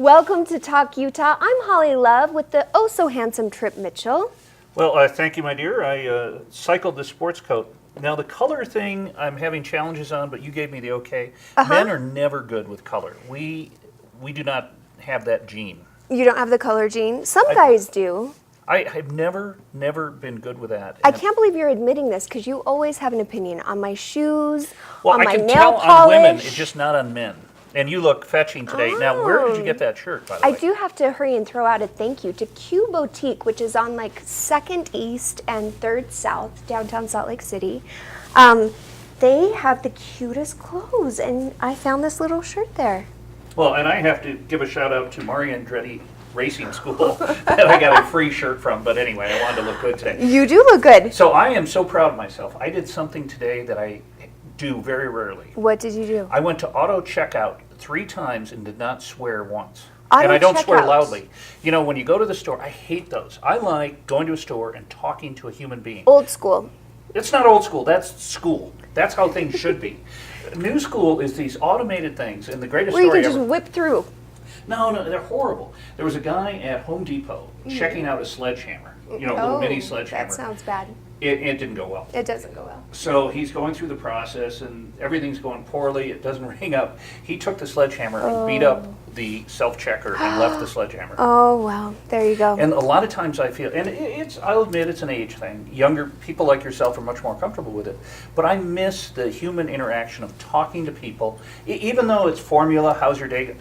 Welcome to Talk Utah. I'm Holly Love with the oh-so-handsome Trip Mitchell. Well, thank you, my dear. I cycled the sports coat. Now, the color thing I'm having challenges on, but you gave me the okay. Men are never good with color. We do not have that gene. You don't have the color gene? Some guys do. I have never been good with that. I can't believe you're admitting this because you always have an opinion on my shoes, Well, on I my can nail tell polish. on women, it's just not on men. And you look fetching today. Now, where did you get that shirt, by the way? I do have to hurry and throw out a thank you to Q Boutique, which is on like 2nd East and 3rd South, downtown Salt Lake City. They have the cutest clothes, and I found this little shirt there. Well, and I have to give a shout out to Mario Andretti Racing School that I got a free shirt from. But anyway, I wanted to look good today. You do look good. So I am so proud of myself. I did something today that I do very rarely. What did you do? I went to auto checkout 3 times and did not swear once. Auto and I don't swear checkout. loudly. You know, when you go to the store, I hate those. I like going to a store and talking to a human being. Old school. It's not old school, that's school. That's how things should be. New school is these automated things, and the greatest Where you story can just ever. whip through. No, they're horrible. There was a guy at Home Depot checking out a sledgehammer, you know, a little mini sledgehammer. That sounds bad. It didn't go well. It doesn't go well. So he's going through the process and everything's going poorly. It doesn't ring up. He took the sledgehammer and beat up the self-checker and left the sledgehammer. Oh, well, there you go. And a lot of times I feel, and I'll admit it's an age thing. Younger people like yourself are much more comfortable with it. But I miss the human interaction of talking to people. Even though it's formula, how's your day?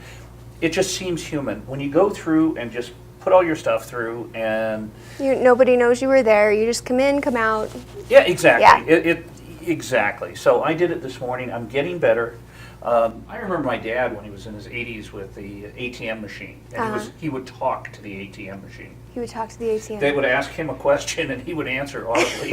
It just seems human. When you go through and just put all your stuff through and Nobody knows you were there. You just come in, come out. yeah, exactly. Yeah. Exactly. So I did it this morning. I'm getting better. I remember my dad when he was in his 80s with the ATM machine, and he would talk to the ATM machine. He would talk to the ATM. They would ask him a question, and he would answer audibly,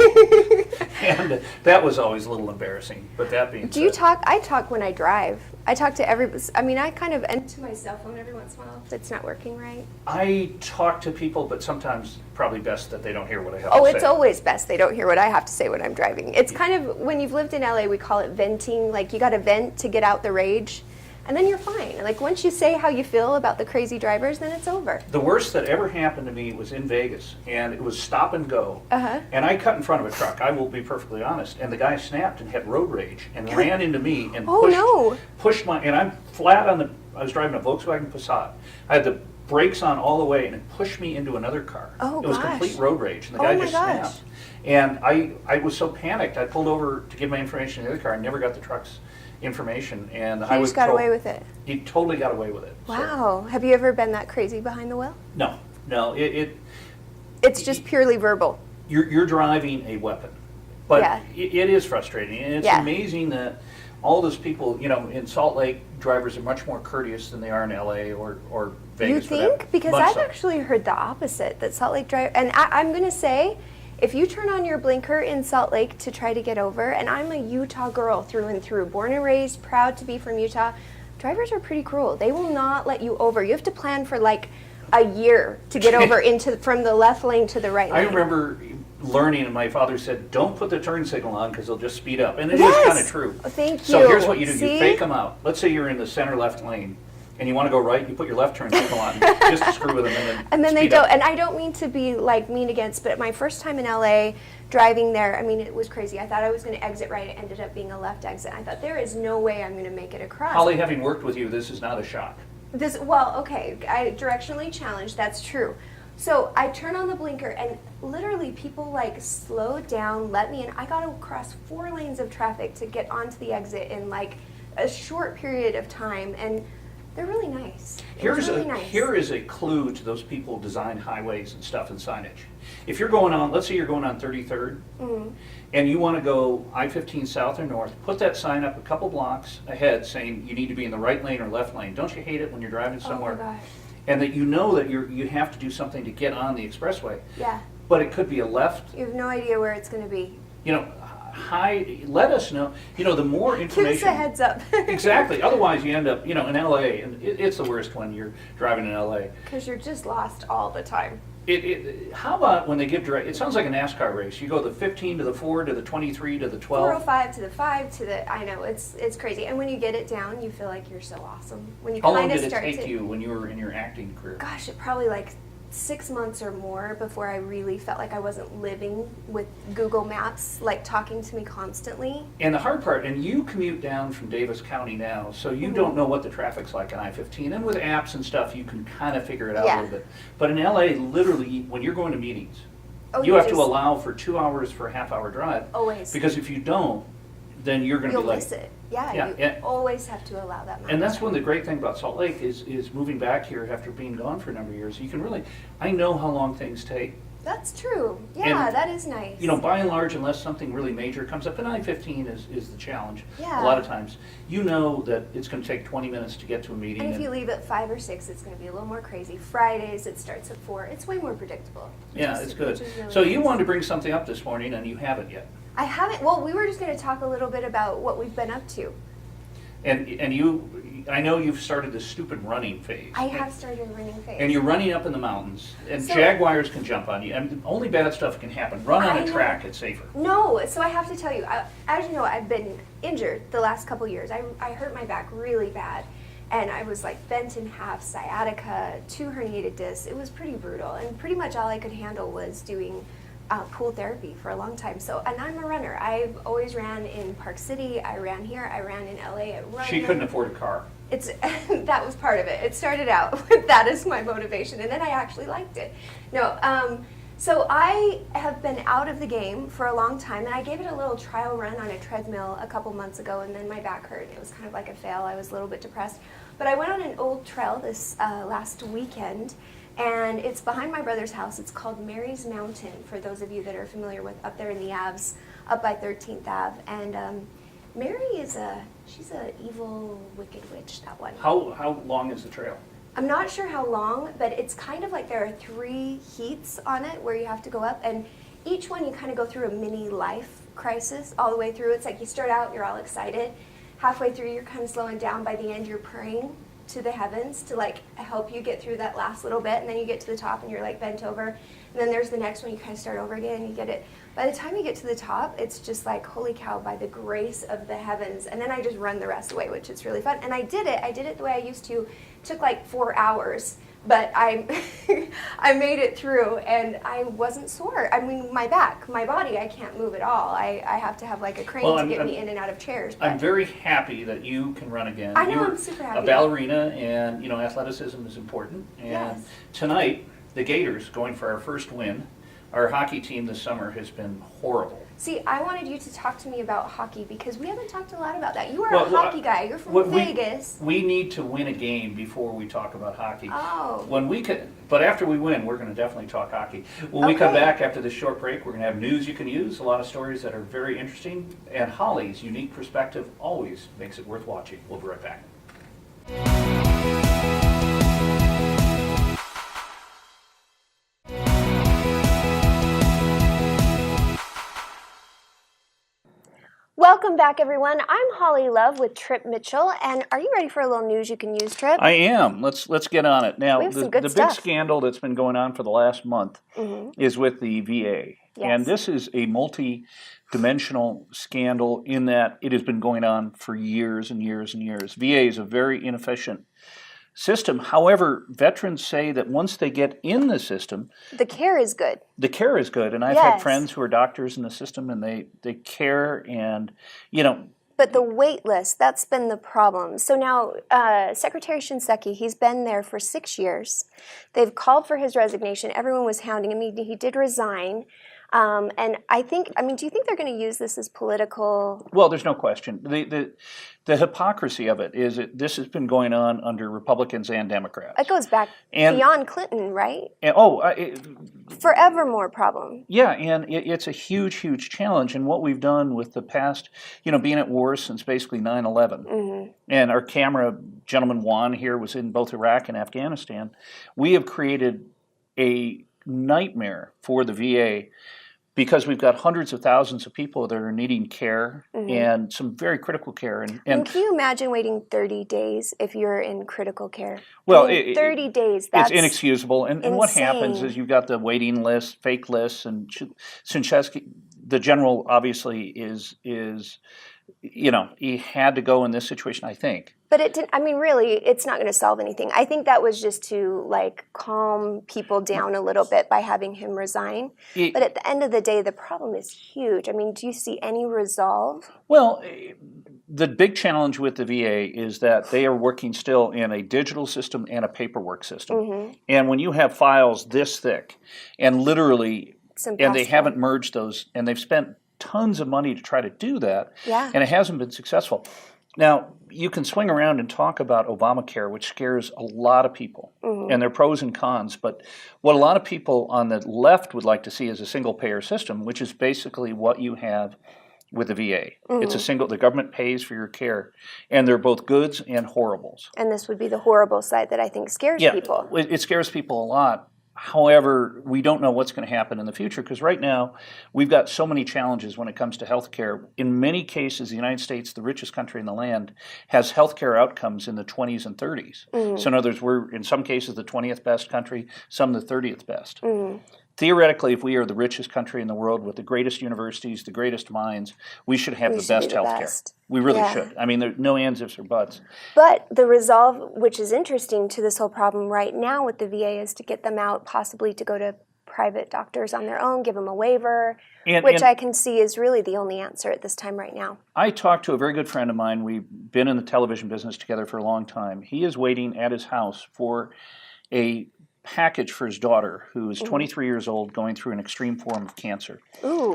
and that was always a little embarrassing. But that being Do you said, talk? I talk when I drive. I talk to everybody. I mean, I kind of enter my cell phone every once in a while if it's not working right. I talk to people, but sometimes probably best that they don't hear what I have Oh, to it's say. always best they don't hear what I have to say when I'm driving. It's kind of, when you've lived in LA, we call it venting. Like, you got to vent to get out the rage, and then you're fine. Like, once you say how you feel about the crazy drivers, then it's over. The worst that ever happened to me was in Vegas, and it was stop and go. Uh-huh. And I cut in front of a truck, I will be perfectly honest, and the guy snapped and had road rage and ran into me and Oh, no. pushed my, and I'm flat on the, I was driving a Volkswagen Passat. I had the brakes on all the way, and it pushed me into another car. Oh, it was gosh. complete road rage, and the Oh, guy my just gosh. snapped. And I was so panicked, I pulled over to give my information to the other car, and never got the truck's information, and the You highway just got patrol- away with it. He totally got away with it. So, Wow. Have you ever been that crazy behind the wheel? no, It's just purely verbal. you're driving a weapon, but Yeah. it is frustrating, and it's Yeah. amazing that all those people, you know, in Salt Lake, drivers are much more courteous than they are in LA or Vegas. You for that. think? Because Much I've so. actually heard the opposite, that Salt Lake drive, and I'm going to say, if you turn on your blinker in Salt Lake to try to get over, and I'm a Utah girl through and through, born and raised, proud to be from Utah, drivers are pretty cruel. They will not let you over. You have to plan for like a year to get over from the left lane to the right lane. I remember learning, and my father said, "Don't put the turn signal on because they'll just speed up," and it is Yes! kind of true. Thank So you. here's what you do: See? you fake them out. Let's say you're in the center left lane, and you want to go right. You put your left turn signal on just to screw with them, And then they speed don't, up. and I don't mean to be like mean against, but my first time in LA driving there, I mean, it was crazy. I thought I was going to exit right. It ended up being a left exit. I thought, there is no way I'm going to make it across. Holly, having worked with you, this is not a shock. Well, okay, I directionally challenged, that's true. So I turn on the blinker, and literally people like slowed down, let me in. I got to cross 4 lanes of traffic to get onto the exit in like a short period of time, and they're really nice. It was really nice. Here is a clue to those people who design highways and stuff and signage. If you're going on, let's say you're going on 33rd, and you want to go I-15 south or north, put that sign up a couple blocks ahead saying you need to be in the right lane or left lane. Don't you hate it when you're driving somewhere? Oh my gosh. And that you know that you have to do something to get on the expressway. Yeah. But it could be a left, You have no idea where it's going to be. you know, let us know. You know, the more Give us information. a heads up. Exactly. Otherwise, you end up, you know, in LA, and it's the worst when you're driving in LA. Because you're just lost all the time. How about when they give direct, it sounds like a NASCAR race. You go the 15 to the 4 to the 23 to the 12. 405 to the 5 to the, I know, it's crazy. And when you get it down, you feel like you're so awesome. When you How long kind of did it start take to, you when you were in your acting career? gosh, it probably like 6 months or more before I really felt like I wasn't living with Google Maps, like talking to me constantly. And the hard part, and you commute down from Davis County now, so you don't know what the traffic's like on I-15. And with apps and stuff, you can kind of figure it out a Yeah. little bit. But in LA, literally, when you're going to meetings, Oh, you have to just allow for 2 hours for a half-hour drive. always. Because if you don't, then you're going to You'll be late. miss it. Yeah, Yeah, you yeah. always have to allow that. And that's one of the great thing about Salt Lake is moving back here after being gone for a number of years. You can really, I know how long things take. That's true. Yeah, And, that is nice. You know, by and large, unless something really major comes up, and I-15 is the challenge. Yeah. A lot of times, you know that it's going to take 20 minutes to get to a meeting. And if you leave at 5 or 6, it's going to be a little more crazy. Fridays, it starts at 4. It's way more predictable. Yeah, which it's is- good. which is really So you nice. wanted to bring something up this morning, and you haven't yet. I haven't. Well, we were just going to talk a little bit about what we've been up to. And you, I know you've started this stupid running phase. I have started running phase. And you're running up in the mountains, and So- jaguars can jump on you, and only bad stuff can happen. Run on I a know. track, it's safer. No, so I have to tell you, as you know, I've been injured the last couple years. I hurt my back really bad, and I was like bent in half, sciatica, 2 herniated discs. It was pretty brutal, and pretty much all I could handle was doing pool therapy for a long time. So, and I'm a runner. I've always ran in Park City. I ran here. I ran in LA. I run. She couldn't afford a car. It's that was part of it. It started out with that as my motivation, and then I actually liked it. No, so I have been out of the game for a long time, and I gave it a little trial run on a treadmill a couple months ago, and then my back hurt. It was kind of like a fail. I was a little bit depressed, but I went on an old trail this last weekend, and it's behind my brother's house. It's called Mary's Mountain, for those of you that are familiar with up there in the Avs, up by 13th Ave, and Mary is she's a evil, wicked witch, that one. How long is the trail? I'm not sure how long, but it's kind of like there are 3 heats on it where you have to go up, and each one you kind of go through a mini life crisis all the way through. It's like you start out, you're all excited. Halfway through, you're kind of slowing down. By the end, you're praying to the heavens to like help you get through that last little bit, and then you get to the top and you're like bent over. And then there's the next one, you kind of start over again and you get it. By the time you get to the top, it's just like, holy cow, by the grace of the heavens. And then I just run the rest away, which is really fun. And I did it the way I used to. It took like 4 hours, but I I made it through, and I wasn't sore. I mean, my back, my body, I can't move at all. I have to have like a crane Well, to I'm- get I'm- me in and out of chairs. I'm but- very happy that you can run again. I know, You're I'm super happy. a ballerina, and you know athleticism is important. And Yes. tonight, the Gators going for our first win. Our hockey team this summer has been horrible. See, I wanted you to talk to me about hockey because we haven't talked a lot about that. You are Well, a hockey guy. You're from What Vegas. We need to win a game before we talk about hockey. Oh. When we can, but after we win, we're going to definitely talk hockey. When we come Okay. back after this short break, we're going to have news you can use, a lot of stories that are very interesting, and Holly's unique perspective always makes it worth watching. We'll be right back. Welcome back, everyone. I'm Holly Love with Trip Mitchell, and are you ready for a little news you can use, Trip? I am. Let's get on it. Now, We have the, some good the big stuff. scandal that's been going on for the last month is with the VA. And Yes. this is a multi-dimensional scandal in that it has been going on for years and years and years. VA is a very inefficient system. However, veterans say that once they get in the system, The care is good. the care is good. And I've had Yes. friends who are doctors in the system, and they care, and, you know, But the wait list, that's been the problem. So now, Secretary Shinseki, he's been there for 6 years. They've called for his resignation. Everyone was hounding him. He did resign. And do you think they're going to use this as political? well, there's no question. The hypocrisy of it is that this has been going on under Republicans and Democrats. It goes back And- beyond Clinton, right? And, Forevermore problem. yeah, and it's a huge, huge challenge. And what we've done with the past, being at war since basically 9/11, and our camera gentleman Juan here was in both Iraq and Afghanistan, we have created a nightmare for the VA because we've got hundreds of thousands of people that are needing care and some very critical care. And can you imagine waiting 30 days if you're in critical care? Well, I mean, 30 days, that's it's inexcusable. And what happens insane. is you've got the waiting list, fake lists, and Shinseki, the general, obviously is he had to go in this situation, I think. But it didn't, I mean, really, it's not going to solve anything. I think that was just to, like, calm people down a little bit by having him resign. But at the end of the day, the problem is huge. I mean, do you see any resolve? Well, the big challenge with the VA is that they are working still in a digital system and a paperwork system. And when you have files this thick, and literally, and they haven't merged those, and they've spent tons of money to try to do that, and it hasn't been successful. Now, you can swing around and talk about Obamacare, which scares a lot of people, and there are pros and cons. But what a lot of people on the left would like to see is a single-payer system, which is basically what you have with the VA. It's a single, the government pays for your care, and they're both goods and horribles. And this would be the horrible side that I think scares people. It scares people a lot. However, we don't know what's going to happen in the future because right now we've got so many challenges when it comes to healthcare. In many cases, the United States, the richest country in the land, has healthcare outcomes in the 20s and 30s. So in other words, we're in some cases the 20th best country, some the 30th best. Theoretically, if we are the richest country in the world with the greatest universities, the greatest minds, we should have the best healthcare. We really should. I mean, there's no ands, ifs, or buts. But the resolve, which is interesting to this whole problem right now with the VA, is to get them out, possibly to go to private doctors on their own, give them a waiver, which I can see is really the only answer at this time right now. I talked to a very good friend of mine. We've been in the television business together for a long time. He is waiting at his house for a package for his daughter, who is 23 years old, going through an extreme form of cancer.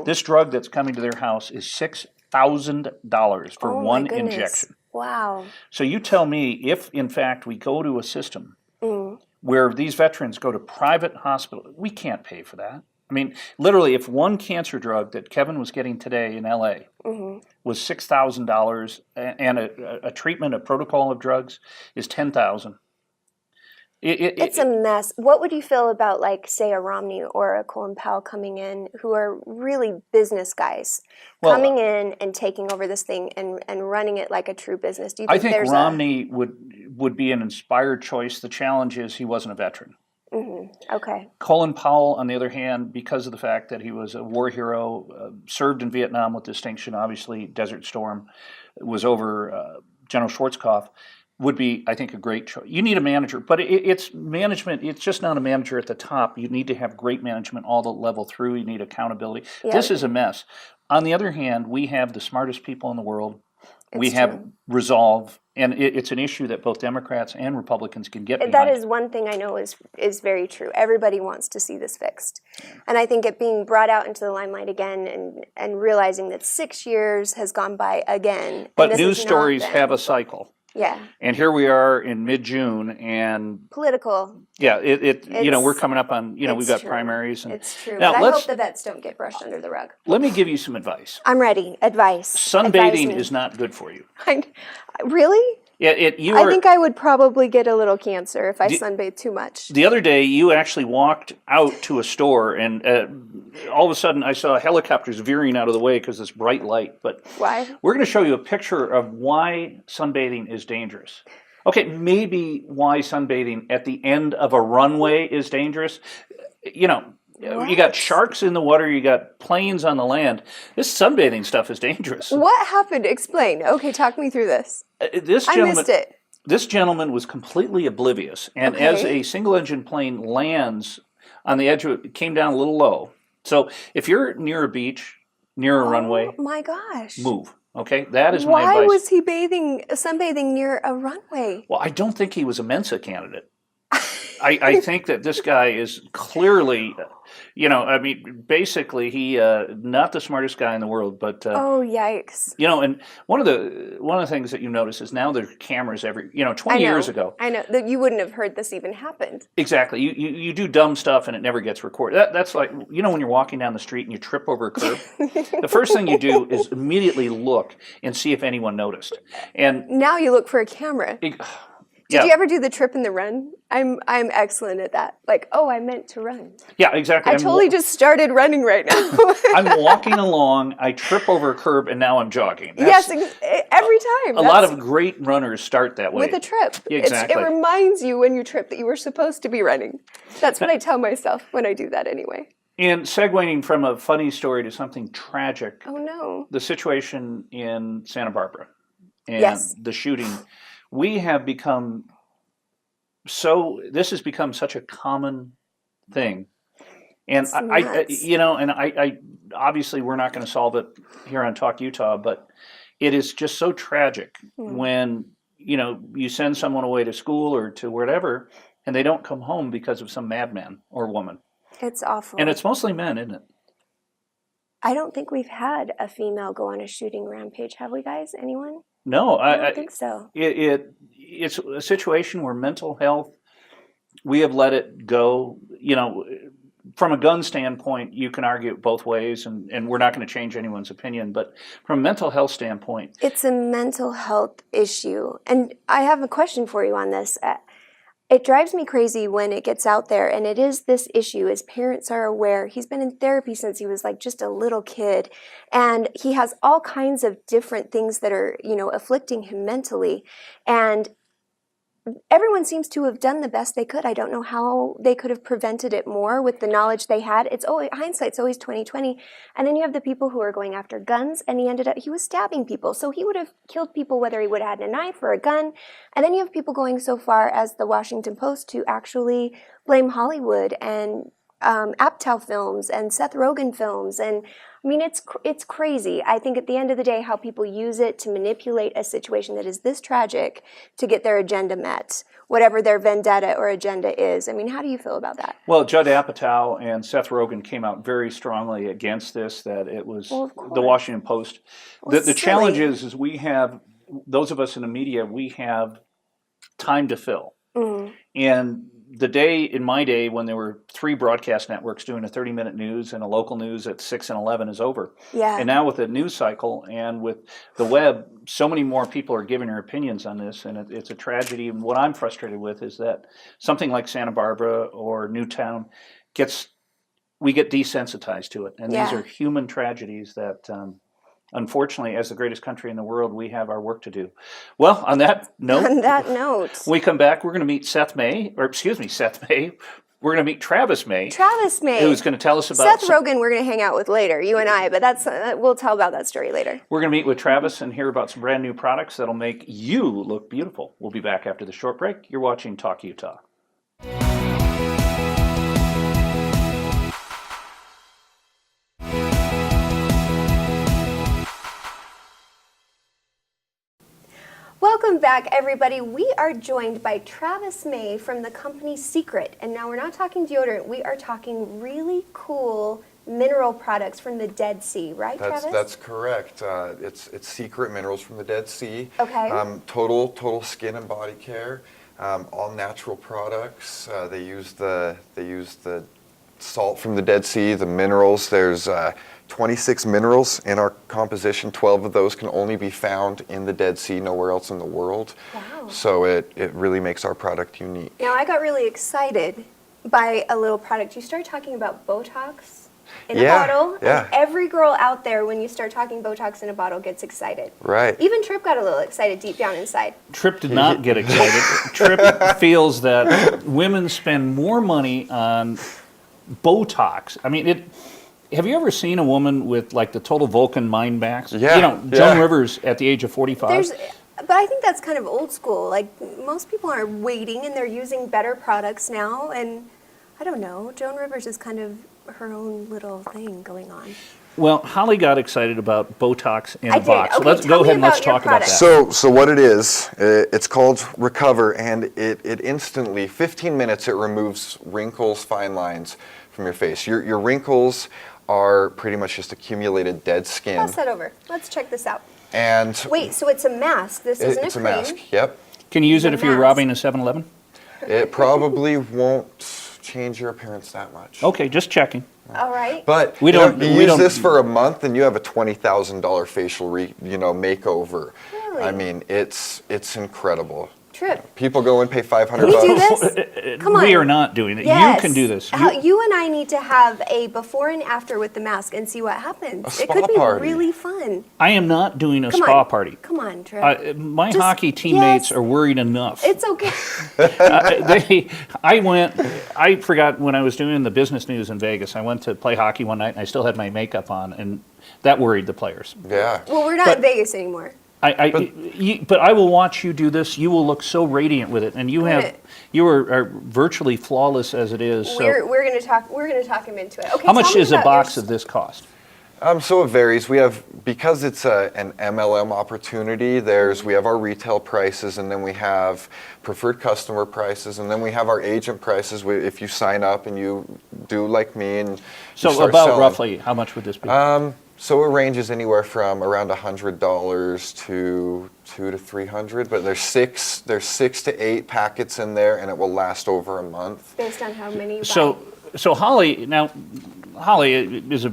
This drug that's coming to their house is $6,000 for one injection. Wow. So you tell me if, in fact, we go to a system where these veterans go to private hospital, we can't pay for that. I mean, literally, if one cancer drug that Kevin was getting today in LA was $6,000 and a treatment, a protocol of drugs is $10,000. It's a mess. What would you feel about, like, say, a Romney or a Colin Powell coming in, who are really business guys, coming in and taking over this thing and running it like a true business? Do you think I think Romney would be an inspired choice. The challenge is he wasn't a veteran. Okay. Colin Powell, on the other hand, because of the fact that he was a war hero, served in Vietnam with distinction, obviously Desert Storm, was over General Schwarzkopf, would be, I think, a great choice. You need a manager, but it's management. It's just not a manager at the top. You need to have great management all the level through. You need accountability. This is a mess. On the other hand, we have the smartest people in the world. We have resolve, and it's an issue that both Democrats and Republicans can get behind. That is one thing I know is very true. Everybody wants to see this fixed. And I think it being brought out into the limelight again and realizing that 6 years has gone by again. But news stories have a cycle. Yeah. And here we are in mid-June, and political. Yeah, we're coming up on, we've got primaries. And it's true. Now, but I hope the vets don't get brushed under the rug. Let me give you some advice. I'm ready. Advice. Sunbathing is not good for you. Really? Yeah, I think I would probably get a little cancer if I sunbathe too much. The other day, you actually walked out to a store, and all of a sudden, I saw helicopters veering out of the way because of this bright light. But why? We're going to show you a picture of why sunbathing is dangerous. Okay, maybe why sunbathing at the end of a runway is dangerous. What? You got sharks in the water, you got planes on the land. This sunbathing stuff is dangerous. What happened? Explain. Okay, talk me through this. I missed it. This gentleman was completely oblivious, and as a single-engine plane lands on the edge of it, came down a little low. So if you're near a beach, near a runway, my gosh, move. Okay, that is my advice. Why was he sunbathing near a runway? Well, I don't think he was a Mensa candidate. I think that this guy is clearly, basically he not the smartest guy in the world, but oh yikes! And one of the things that you notice is now there's cameras 20 years ago. I know that you wouldn't have heard this even happened. Exactly. You do dumb stuff and it never gets recorded. That's like when you're walking down the street and you trip over a curb. The first thing you do is immediately look and see if anyone noticed. And now you look for a camera. Did you ever do the trip and the run? I'm excellent at that. Like, oh, I meant to run. Yeah, exactly. I totally just started running right now. I'm walking along, I trip over a curb, and now I'm jogging. Yes, every time. A lot of great runners start that way. With a trip. Yeah, exactly. It reminds you when you trip that you were supposed to be running. That's what I tell myself when I do that anyway. And segueing from a funny story to something tragic. Oh, no. The situation in Santa Barbara and Yes. the shooting. This has become such a common thing. And It's I nuts. I obviously we're not going to solve it here on Talk Utah, but it is just so tragic when, you send someone away to school or to wherever and they don't come home because of some madman or woman. It's awful. And it's mostly men, isn't it? I don't think we've had a female go on a shooting rampage, have we, guys? Anyone? No, I don't think so. It's a situation where mental health, we have let it go. From a gun standpoint, you can argue it both ways, and we're not going to change anyone's opinion. But from a mental health standpoint, It's a mental health issue. And I have a question for you on this. It drives me crazy when it gets out there, and it is this issue, as parents are aware. He's been in therapy since he was like just a little kid, and he has all kinds of different things that are, afflicting him mentally. And everyone seems to have done the best they could. I don't know how they could have prevented it more with the knowledge they had. It's always hindsight's always 20/20. And then you have the people who are going after guns, and he was stabbing people. So he would have killed people whether he would have had a knife or a gun. And then you have people going so far as the Washington Post to actually blame Hollywood and Apatow films and Seth Rogen films. And I mean, it's crazy. I think at the end of the day, how people use it to manipulate a situation that is this tragic to get their agenda met, whatever their vendetta or agenda is. I mean, how do you feel about that? well, Judd Apatow and Seth Rogen came out very strongly against this, that it was Well, of the course. Washington Post. Well, The challenge silly. is we have, those of us in the media, we have time to fill. Mm. And in my day, when there were 3 broadcast networks doing a 30-minute news and a local news at 6 and 11 is over. Yeah. And now with the news cycle and with the web, so many more people are giving their opinions on this, and it's a tragedy. And what I'm frustrated with is that something like Santa Barbara or Newtown we get desensitized to it. And these Yeah. are human tragedies that, unfortunately, as the greatest country in the world, we have our work to do. Well, on that note, On that note, when we come back, we're going to meet Seth May. We're going to meet Travis May, Travis May. who's going to tell us about. Seth Rogen, we're going to hang out with later, you and I, but we'll tell about that story later. We're going to meet with Travis and hear about some brand new products that'll make you look beautiful. We'll be back after the short break. You're watching Talk Utah. Welcome back, everybody. We are joined by Travis May from the company Secret. And now we're not talking deodorant. We are talking really cool mineral products from the Dead Sea, right, Travis? That's correct. It's Secret minerals from the Dead Sea. Okay. Total skin and body care. All natural products. They use the salt from the Dead Sea, the minerals. There's 26 minerals in our composition. 12 of those can only be found in the Dead Sea, nowhere else in the world. Wow. So it really makes our product unique. Now, I got really excited by a little product. You started talking about Botox in a bottle. Yeah. And every girl out there, when you start talking Botox in a bottle, gets excited. Right. Even Tripp got a little excited deep down inside. Tripp did not get excited. Tripp feels that women spend more money on Botox. I mean, have you ever seen a woman with like the total Vulcan mind backs? Yeah, Joan yeah. Rivers at the age of 45. But I think that's kind of old school. Like, most people are waiting and they're using better products now. And I don't know, Joan Rivers is kind of her own little thing going on. Well, Holly got excited about Botox in I a did. box. So Okay, let's tell go me ahead and let's about your talk about product. that. So what it is, it's called Recover, and it instantly, 15 minutes, it removes wrinkles, fine lines from your face. Your wrinkles are pretty much just accumulated dead skin. Pass that over. Let's check this out. And Wait, so it's a mask. This isn't it's a a cream. mask. Yep. Can you use it The if you're mask. robbing a 7-Eleven? It probably won't change your appearance that much. Okay, just checking. All right. But We don't- you we use don't- this for a month and you have a $20,000 facial makeover. Really? I mean, it's incredible. trip. People go and pay $500. Can we do this? Come on. We are not doing it. Yes. You can do this. You and I need to have a before and after with the mask and see what happens. A It could spa be party. really fun. I am not doing a Come spa on. party. Come on, Trip. My Just- hockey teammates yes. are worried enough. It's okay. I forgot when I was doing the business news in Vegas, I went to play hockey one night and I still had my makeup on, and that worried the players. Yeah. Well, we're not in Vegas anymore. But I will watch you do this. You will look so radiant with it, and you are virtually flawless as it is. So We're gonna talk. We're gonna talk him into it. Okay. how much tell me does a about box your- of this cost? So it varies. We have, because it's an MLM opportunity, we have our retail prices, and then we have preferred customer prices, and then we have our agent prices. If you sign up and you do like me and you So start about selling. roughly, how much would this be? So it ranges anywhere from around $100 to $200 to $300, but there's 6 to 8 packets in there, and it will last over a month. based on how many you buy. So Holly is a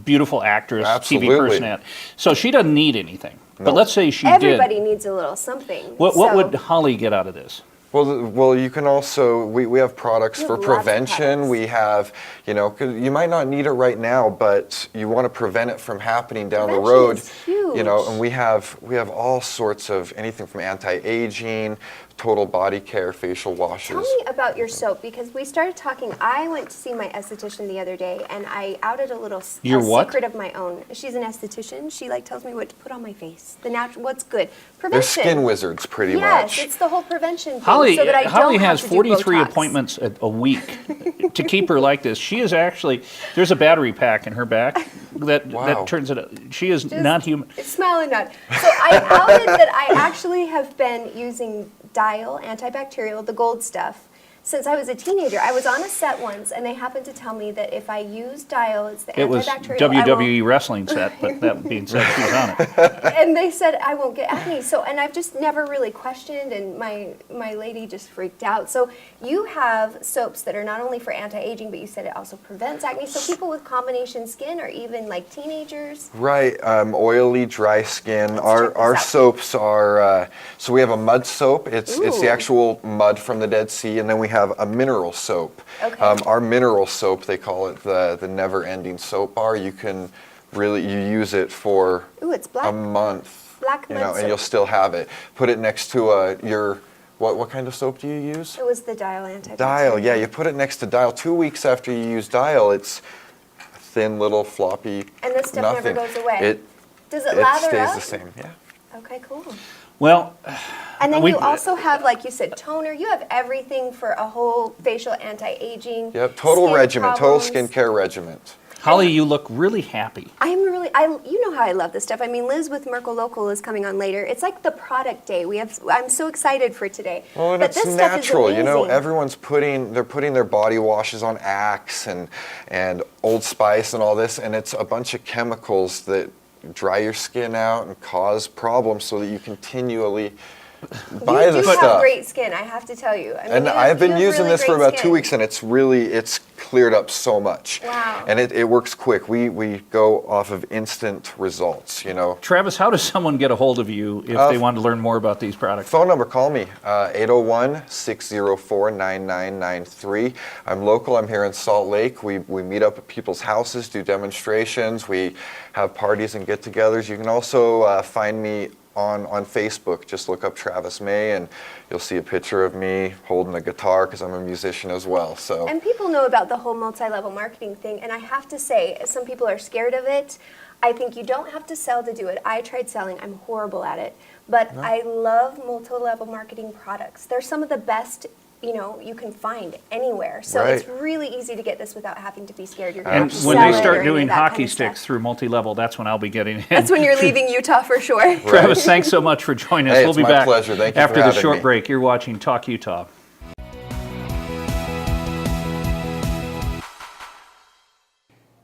beautiful actress, TV Absolutely. personality. So she doesn't need anything. But No. let's say she Everybody did. needs a little something. What So- would Holly get out of this? Well, you can also, we have products We for have lots of prevention. products. We have, 'cause you might not need it right now, but you want to prevent it from happening down the Prevention road. is huge. And we have all sorts of anything from anti-aging, total body care, facial washes. Tell me about your soap, because we started talking. I went to see my esthetician the other day, and I outed a little Your what? secret of my own. She's an esthetician. She tells me what to put on my face, the natural, what's good. They're Prevention. skin wizards, pretty Yes, much. it's the whole prevention thing. Holly, so that I Holly don't has have to do 43 Botox. appointments a week to keep her like this. She is actually, there's a battery pack in her back that Wow. turns it up. She is Just- not human. It's smiling nod. So I outed that I actually have been using Dial antibacterial, the gold stuff, since I was a teenager. I was on a set once, and they happened to tell me that if I use Dial, it's the It was antibacterial. I won't- WWE wrestling set, but that being said, she was on it. and they said I won't get acne. So, and I've just never really questioned, and my lady just freaked out. So you have soaps that are not only for anti-aging, but you said it also prevents acne. So people with combination skin, or even like teenagers. Right, oily, dry skin. Let's check Our this out. soaps are, so we have a mud soap. It's the Ooh. actual mud from the Dead Sea, and then we have a mineral soap. Okay. Our mineral soap, they call it the never-ending soap bar. You can really, you use it for Ooh, it's black. a month, Black mud and you'll soap. still have it. Put it next to what kind of soap do you use? It was the Dial antibacterial. Dial, yeah, you put it next to Dial. 2 weeks after you use Dial, it's a thin little floppy And this stuff never nothing. goes away. It Does it lather stays up? the same, yeah. Okay, cool. Well, And then We- you also have, like you said, toner. You have everything for a whole facial anti-aging. Yep, total skin regimen, problems. total skincare regimen. Holly, you look really happy. You know how I love this stuff. I mean, Liz with Merkle Local is coming on later. It's like the product day. I'm so excited for today. Well, and but it's this stuff natural, is amazing. everyone's putting their body washes on Axe and Old Spice and all this, and it's a bunch of chemicals that dry your skin out and cause problems so that you continually buy You the do have stuff. great skin, I have to tell you. I mean, And you I've been you have using really this for great about 2 skin. weeks, and it's cleared up so much. Wow. And it works quick. We go off of instant results, Travis, how does someone get a hold of you if they want to learn more about these products? Phone number, call me, 801-604-9993. I'm local, I'm here in Salt Lake. We meet up at people's houses, do demonstrations, we have parties and get-togethers. You can also find me on Facebook. Just look up Travis May and you'll see a picture of me holding a guitar because I'm a musician as well. So. And people know about the whole multi-level marketing thing, and I have to say, some people are scared of it. I think you don't have to sell to do it. I tried selling. I'm horrible at it. But I love multi-level marketing products. They're some of the best, you can find anywhere. So Right. it's really easy to get this without having to be scared you're And going to when sell they it or start any doing of that kind hockey of sticks stuff. through multi-level, that's when I'll be getting in. That's when you're leaving Utah for sure. Travis, thanks so much for joining us. Hey, We'll it's be my back pleasure. Thank you for after the having short me. break. You're watching Talk Utah.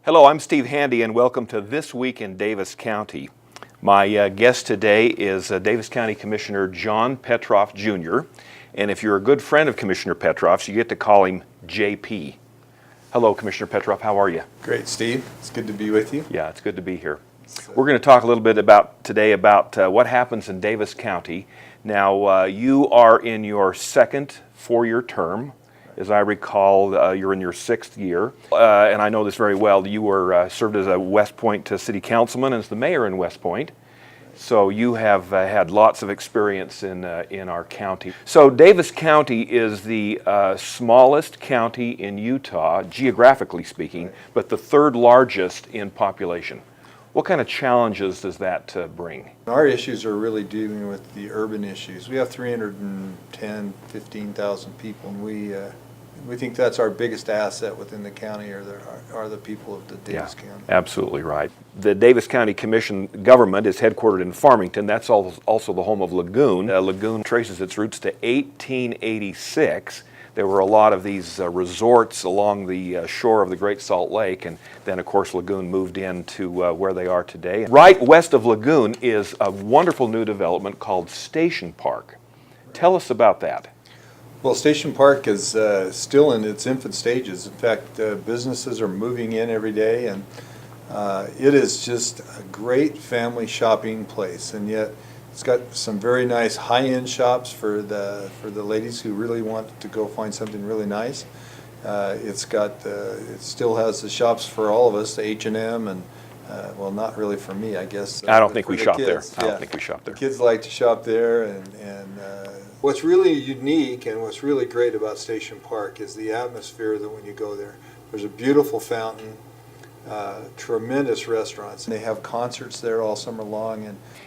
Hello, I'm Steve Handy, and welcome to This Week in Davis County. My guest today is Davis County Commissioner John Petroff Jr., and if you're a good friend of Commissioner Petroff's, you get to call him JP. Hello, Commissioner Petroff, how are you? Great, Steve. It's good to be with you. Yeah, it's good to be here. We're going to talk a little bit today about what happens in Davis County Now, you are in your second four-year term. As I recall, you're in your sixth year, and I know this very well. You were served as a West Point city councilman and as the mayor in West Point. So you have had lots of experience in our county. So Davis County is the smallest county in Utah, geographically speaking, but the third largest in population. What kind of challenges does that bring? Our issues are really dealing with the urban issues. We have 310, 15,000 people, and we think that's our biggest asset within the county are the people of the Davis County. Absolutely right. The Davis County Commission government is headquartered in Farmington. That's also the home of Lagoon. Lagoon traces its roots to 1886. There were a lot of these resorts along the shore of the Great Salt Lake, and then of course Lagoon moved into where they are today. Right west of Lagoon is a wonderful new development called Station Park. Tell us about that. Well, Station Park is still in its infant stages. In fact, businesses are moving in every day, and it is just a great family shopping place, and yet it's got some very nice high-end shops for the ladies who really want to go find something really nice. It still has the shops for all of us, the H&M, and well, not really for me, I guess. I don't think we the shop there. kids, I yeah. don't think we shop there. The kids like to shop there, and what's really unique and what's really great about Station Park is the atmosphere that when you go there. There's a beautiful fountain, tremendous restaurants, and they have concerts there all summer long.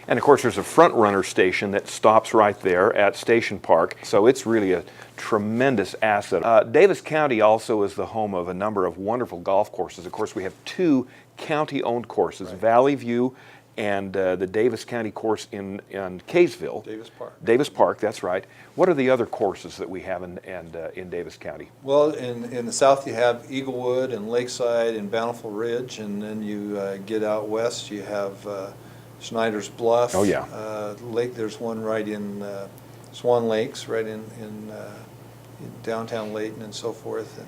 And of course there's a front runner station that stops right there at Station Park, so it's really a tremendous asset. Davis County also is the home of a number of wonderful golf courses. Of course we have two county-owned courses, right. Valley View and the Davis County course in Kaysville. Davis Park. Davis Park, that's right. What are the other courses that we have in Davis County? Well, in the south you have Eaglewood and Lakeside and Bountiful Ridge, and then you get out west, you have Snyder's Bluff. Oh yeah. Lake. There's one right in Swan Lakes, right in downtown Layton and so forth. And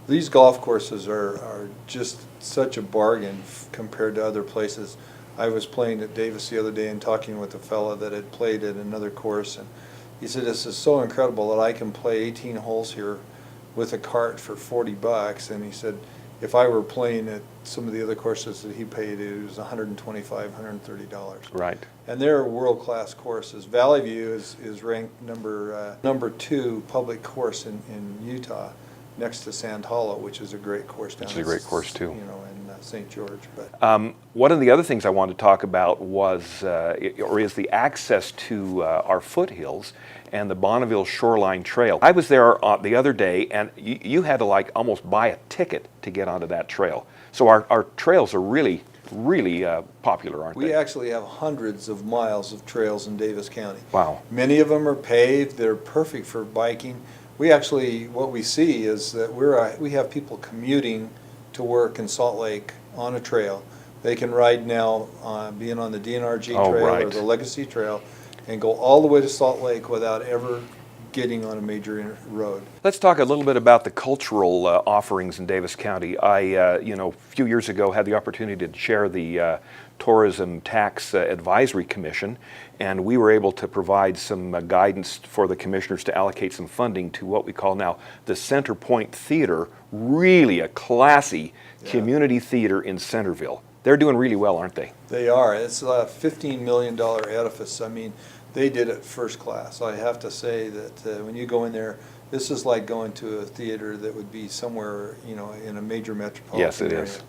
these golf courses are just such a bargain compared to other places. I was playing at Davis the other day and talking with a fella that had played at another course, and he said, "This is so incredible that I can play 18 holes here with a cart for $40." And he said, if I were playing at some of the other courses that he paid, it was $125, $130. Right. And they're world-class courses. Valley View is ranked number 2 public course in Utah, next to Sand Hollow, which is a great course down. It's a great course too. You know, in St. George. But one of the other things I wanted to talk about is the access to our foothills and the Bonneville Shoreline Trail. I was there the other day, and you had to like almost buy a ticket to get onto that trail. So our trails are really popular, aren't they? we actually have hundreds of miles of trails in Davis County. Wow. Many of them are paved. They're perfect for biking. What we see is that we have people commuting to work in Salt Lake on a trail. They can ride now being on the DNRG trail right. or the Legacy Trail and go all the way to Salt Lake without ever getting on a major road. Let's talk a little bit about the cultural offerings in Davis County. I, a few years ago had the opportunity to chair the Tourism Tax Advisory Commission, and we were able to provide some guidance for the commissioners to allocate some funding to what we call now the Center Point Theater, really a classy community theater in Centerville. They're doing really well, aren't they? They are. It's a $15 million edifice. I mean, they did it first class. I have to say that when you go in there, this is like going to a theater that would be somewhere, in a major metropolitan area. Yes, it is.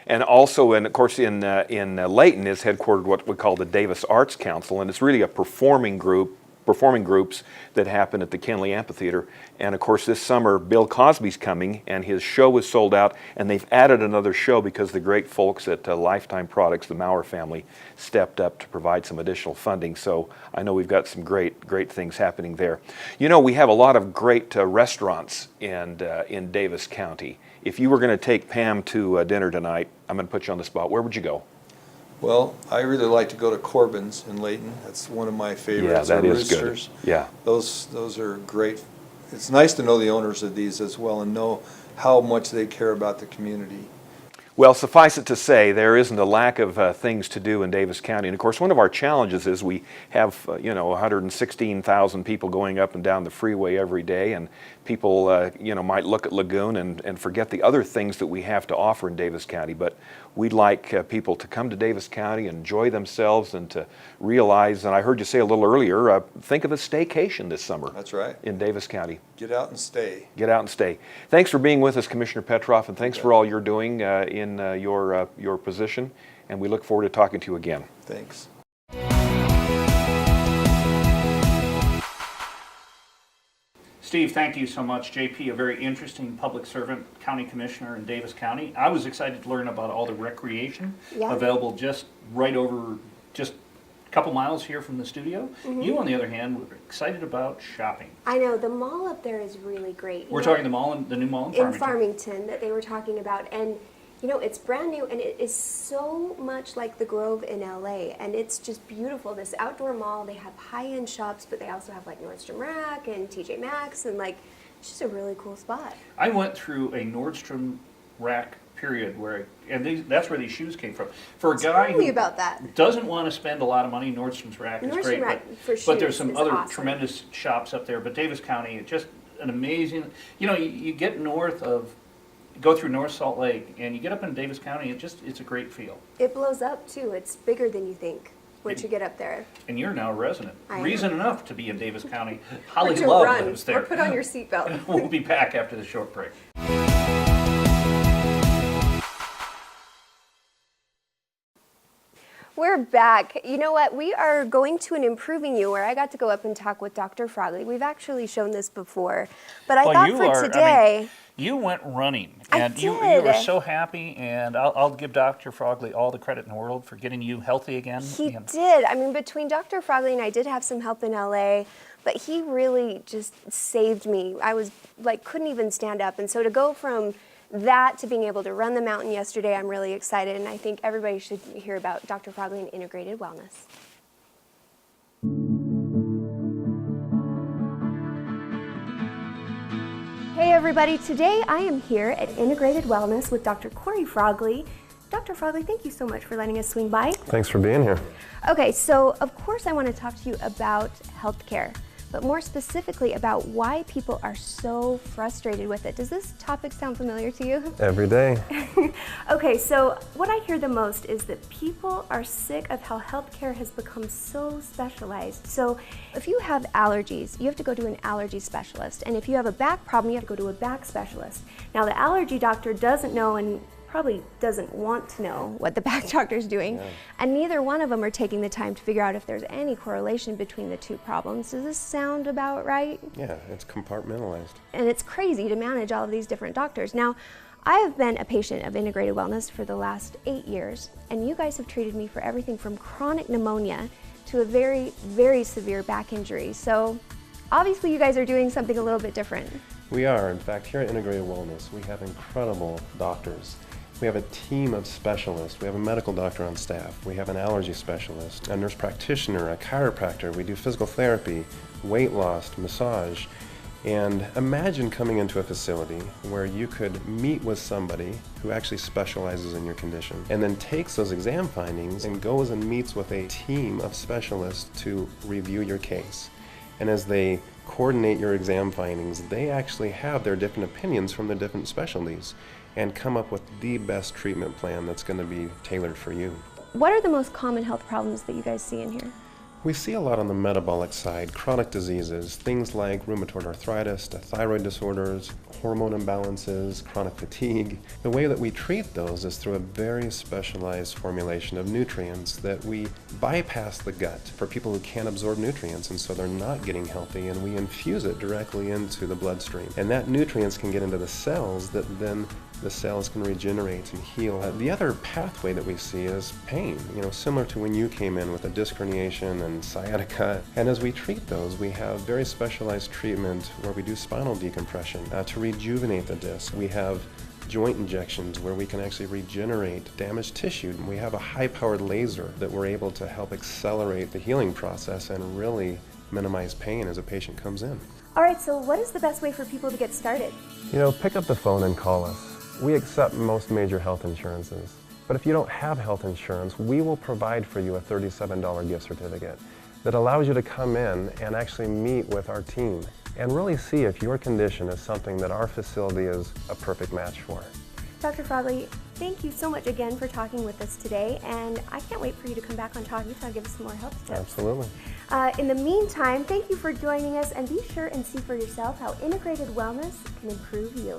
And also, and of course, in Layton is headquartered what we call the Davis Arts Council, and it's really a performing groups that happen at the Kenley Amphitheater. And of course, this summer, Bill Cosby's coming, and his show was sold out, and they've added another show because the great folks at Lifetime Products, the Maurer family, stepped up to provide some additional funding. So I know we've got some great things happening there. We have a lot of great restaurants in Davis County. If you were going to take Pam to dinner tonight, I'm going to put you on the spot. Where would you go? Well, I really like to go to Corbin's in Layton. That's one of my favorites. Yeah, that is Roosters. good. Yeah. Those are great. It's nice to know the owners of these as well and know how much they care about the community. Well, suffice it to say, there isn't a lack of things to do in Davis County. And of course, one of our challenges is we have, 116,000 people going up and down the freeway every day. And people, might look at Lagoon and forget the other things that we have to offer in Davis County. But we'd like people to come to Davis County, enjoy themselves, and to realize, and I heard you say a little earlier, think of a staycation this summer. That's right. In Davis County. Get out and stay. Get out and stay. Thanks for being with us, Commissioner Petroff, and thanks for all you're doing in your position, and we look forward to talking to you again. Thanks. Steve, thank you so much. JP, a very interesting public servant, county commissioner in Davis County. I was excited to learn about all the recreation available just right over, just a couple miles here from the studio. You, on the other hand, were excited about shopping. I know, the mall up there is really great. We're talking the mall, the new mall in Farmington. In Farmington that they were talking about. And it's brand new, and it is so much like the Grove in LA, and it's just beautiful. This outdoor mall, they have high-end shops, but they also have like Nordstrom Rack and TJ Maxx, and it's just a really cool spot. I went through a Nordstrom Rack period that's where these shoes came from. For a guy who about that. doesn't want to spend a lot of money, Nordstrom's Rack is great. But there's some other tremendous shops up there. But Davis County, just an amazing, you get go through North Salt Lake, and you get up in Davis County, it's a great feel. It blows up, too. It's bigger than you think once you get up there. And you're now a resident. I Reason am. enough to be in Davis County. Holly Or to Love run, lives there. or put on your seatbelt. We'll be back after the short break. We're back. You know what? We are going to an Improving You, where I got to go up and talk with Dr. Frogley. We've actually shown this before, but I thought for today... you went running, I and you did. were so happy, and I'll give Dr. Frogley all the credit in the world for getting you healthy again. He did. I mean, between Dr. Frogley and I did have some help in LA, but he really just saved me. I was couldn't even stand up, and so to go from that to being able to run the mountain yesterday, I'm really excited, and I think everybody should hear about Dr. Frogley and integrated wellness. Hey everybody, today I am here at Integrated Wellness with Dr. Corey Frogley. Dr. Frogley, thank you so much for letting us swing by. Thanks for being here. Okay, so of course I want to talk to you about healthcare, but more specifically about why people are so frustrated with it. Does this topic sound familiar to you? Every day. Okay, so what I hear the most is that people are sick of how healthcare has become so specialized. So if you have allergies, you have to go to an allergy specialist. And if you have a back problem, you have to go to a back specialist. Now the allergy doctor doesn't know and probably doesn't want to know what the back doctor's doing. And neither one of them are taking the time to figure out if there's any correlation between the two problems. Does this sound about right? Yeah, it's compartmentalized. And it's crazy to manage all of these different doctors. Now, I have been a patient of Integrated Wellness for the last 8 years, and you guys have treated me for everything from chronic pneumonia to a very, very severe back injury. So obviously you guys are doing something a little bit different. We are. In fact, here at Integrated Wellness, we have incredible doctors. We have a team of specialists. We have a medical doctor on staff. We have an allergy specialist, a nurse practitioner, a chiropractor. We do physical therapy, weight loss, massage. And imagine coming into a facility where you could meet with somebody who actually specializes in your condition and then takes those exam findings and goes and meets with a team of specialists to review your case. And as they coordinate your exam findings, they actually have their different opinions from the different specialties and come up with the best treatment plan that's going to be tailored for you. What are the most common health problems that you guys see in here? We see a lot on the metabolic side, chronic diseases, things like rheumatoid arthritis, thyroid disorders, hormone imbalances, chronic fatigue. The way that we treat those is through a very specialized formulation of nutrients that we bypass the gut for people who can't absorb nutrients, and so they're not getting healthy, and we infuse it directly into the bloodstream. And that nutrients can get into the cells that then the cells can regenerate and heal. The other pathway that we see is pain, similar to when you came in with a disc herniation and sciatica. And as we treat those, we have very specialized treatment where we do spinal decompression to rejuvenate the disc. We have joint injections where we can actually regenerate damaged tissue. We have a high-powered laser that we're able to help accelerate the healing process and really minimize pain as a patient comes in. All right, so what is the best way for people to get started? Pick up the phone and call us. We accept most major health insurances. But if you don't have health insurance, we will provide for you a $37 gift certificate that allows you to come in and actually meet with our team and really see if your condition is something that our facility is a perfect match for. Dr. Frogley, thank you so much again for talking with us today, and I can't wait for you to come back on Talk Utah and give us some more health tips. Absolutely. In the meantime, thank you for joining us, and be sure and see for yourself how integrated wellness can improve you.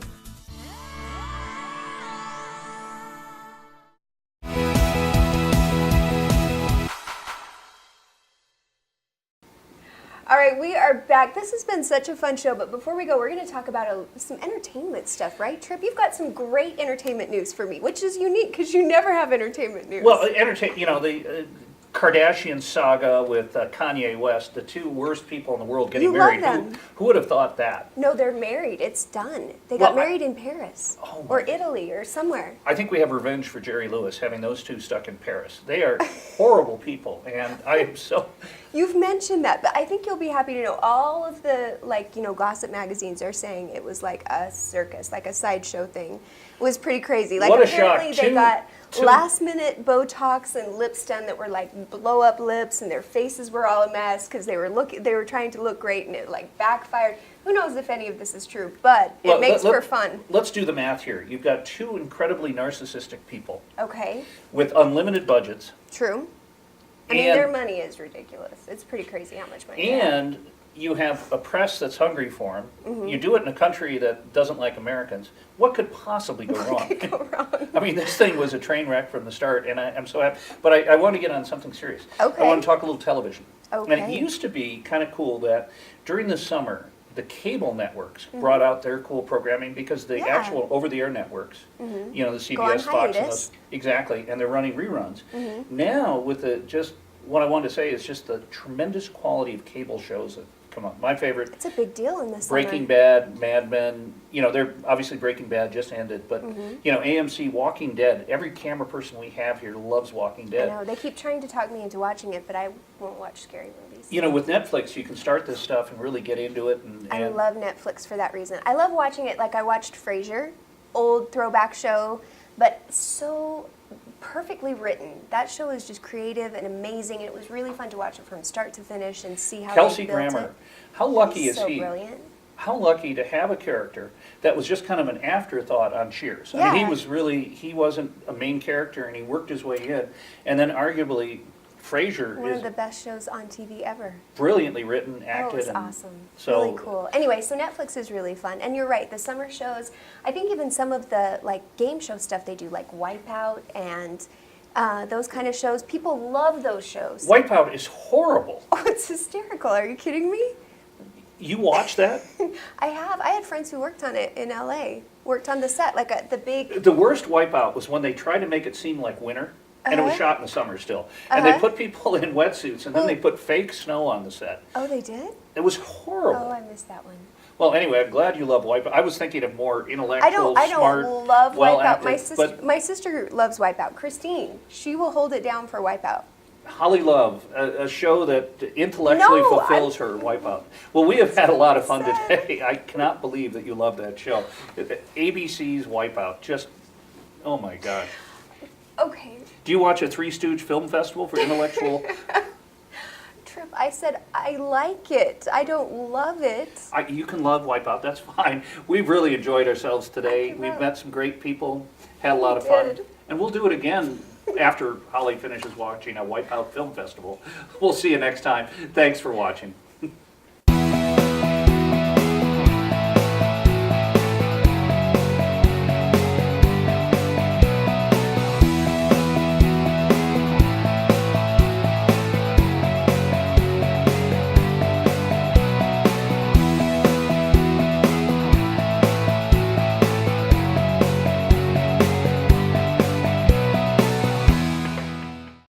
All right, we are back. This has been such a fun show, but before we go, we're going to talk about some entertainment stuff, right? Tripp, you've got some great entertainment news for me, which is unique because you never have entertainment news. Well, the Kardashian saga with Kanye West, the two worst people in the world getting You love married. them. Who would have thought that? No, they're married. It's done. They got Well, married in Paris Oh, or my- Italy or somewhere. I think we have revenge for Jerry Lewis having those two stuck in Paris. They are horrible people, and I am so. You've mentioned that, but I think you'll be happy to know all of the, gossip magazines are saying it was like a circus, like a sideshow thing. It was pretty crazy. Like, What a shock. apparently they got Two- last-minute Botox and lips done that were like blow-up lips, and their faces were all a mess because they were trying to look great, and it like backfired. Who knows if any of this is true, but it Well, makes for fun. Let's do the math here. You've got two incredibly narcissistic people Okay, with unlimited budgets, true. I mean, And- their money is ridiculous. It's pretty crazy how much money they have. and you have a press that's hungry for him. Mm-hmm. You do it in a country that doesn't like Americans. What could possibly go wrong? Go wrong. I mean, this thing was a train wreck from the start, and I'm so happy. But I want to get on something serious. Okay. I want to talk a little television. And Okay. it used to be kind of cool that during the summer, the cable networks brought out their cool programming because the Mm-hmm. Yeah. actual over-the-air networks, the Go on CBS, Fox, and hiatus. those, exactly, and they're running reruns. Mm-hmm. Now, with what I wanted to say is just the tremendous quality of cable shows that come on. My favorite, It's a big deal in the summer. Breaking Bad, Mad Men, they're obviously Breaking Bad just ended, but AMC, Walking Dead, every camera person we have here loves Walking I Dead. know, they keep trying to talk me into watching it, but I won't watch scary movies. With Netflix, you can start this stuff and really get into it. And I love Netflix for that reason. I love watching it, like I watched Frasier, old throwback show, but so perfectly written. That show is just creative and amazing, and it was really fun to watch it from start to finish and see how Kelsey they built Grammer, it. how lucky He's is so he? brilliant. How lucky to have a character that was just kind of an afterthought on Cheers. I mean, Yeah. he wasn't a main character, and he worked his way in. And then arguably, Frasier One is of the best shows on TV ever. brilliantly written, Oh, acted. it's and awesome. So, Really cool. Anyway, so Netflix is really fun. And you're right, the summer shows, I think even some of the game show stuff they do, like Wipeout and those kind of shows, people love those shows. Wipeout is horrible. Oh, it's hysterical. Are you kidding me? You watch that? I had friends who worked on it in LA, worked on the set, the big, The worst Wipeout was when they tried to make it seem like winter, and it was shot in the summer still. And they put people in wetsuits, and then they put fake snow on the set. oh, they did? It was Oh, horrible. I missed that one. Well, anyway, I'm glad you love Wipeout. I was thinking of more intellectual, I don't smart, love well Wipeout. My acted, sister, but my sister loves Wipeout. Christine, she will hold it down for Wipeout. Holly Love, a show that intellectually No, fulfills her Wipeout. Well, we have had a lot of fun today. I cannot believe that you love that show. ABC's Wipeout, just, oh my gosh. Okay, Do you watch a Three Stooge Film Festival for intellectual? Tripp, I said I like it. I don't love it. You can love Wipeout, that's fine. We've really enjoyed ourselves today. I We've know. met some great people, had a lot of We fun. did. And we'll do it again after Holly finishes watching a Wipeout Film Festival. We'll see you next time. Thanks for watching.